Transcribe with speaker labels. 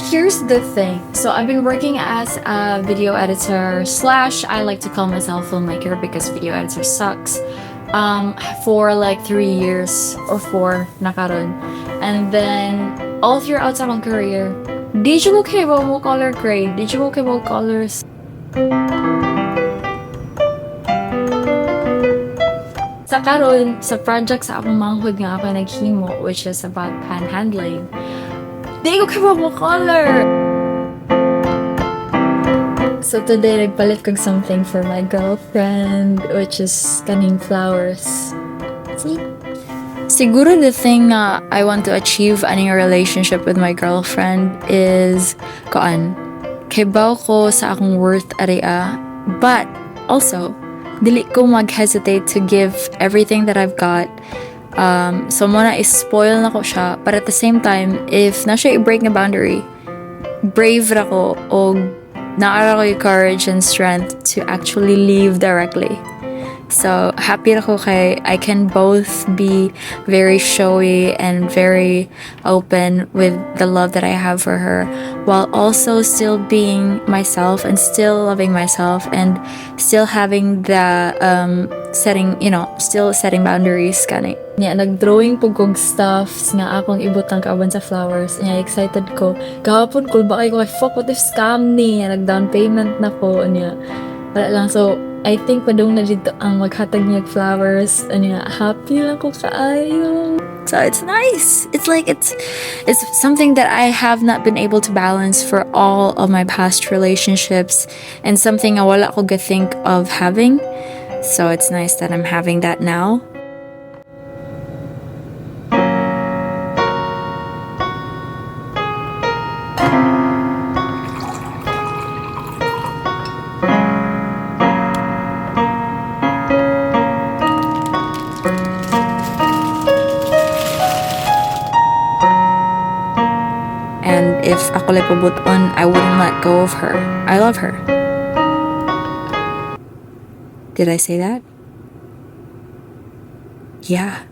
Speaker 1: Here's the thing. So I've been working as a video editor slash I like to call myself filmmaker because video editor sucks. For like 3 years or 4 nakaroon. And then all throughout sa akong career, di siya mo kayo mo color grade, di siya mo kayo colors. Sa karon, sa project sa akong manghud nga ako naghimo, which is about panhandling, di ko kayo mo color. So today, nagpalit kog something for my girlfriend, which is kaning flowers. See? Siguro the thing I want to achieve in a relationship with my girlfriend is kibaw ko sa akong worth area, but also dili ko mag-hesitate to give everything that I've got. So muna is-spoil na ko siya, but at the same time, if na siya i-break na boundary, brave ra ko o naara ko yung courage and strength to actually leave directly. So, happy ako kay I can both be very showy and very open with the love that I have for her, while also still being myself and still loving myself and still having the still setting boundaries kani. Nya nag-drawing po kog stuffs nga akong ibutang kauban sa flowers. Nya excited ko. Gahapon ko ba kay ko fuck what if scam ni? Nag-down payment na ko nya. Wala lang. So I think padung na dito ang maghatag niya flowers. Nya happy lang ko kaayo. So it's nice. It's like it's something that I have not been able to balance for all of my past relationships and something I wala ko think of having. So it's nice that I'm having that now. And if ako lang pabuton, I wouldn't let go of her. I love her. Did I say that? Yeah.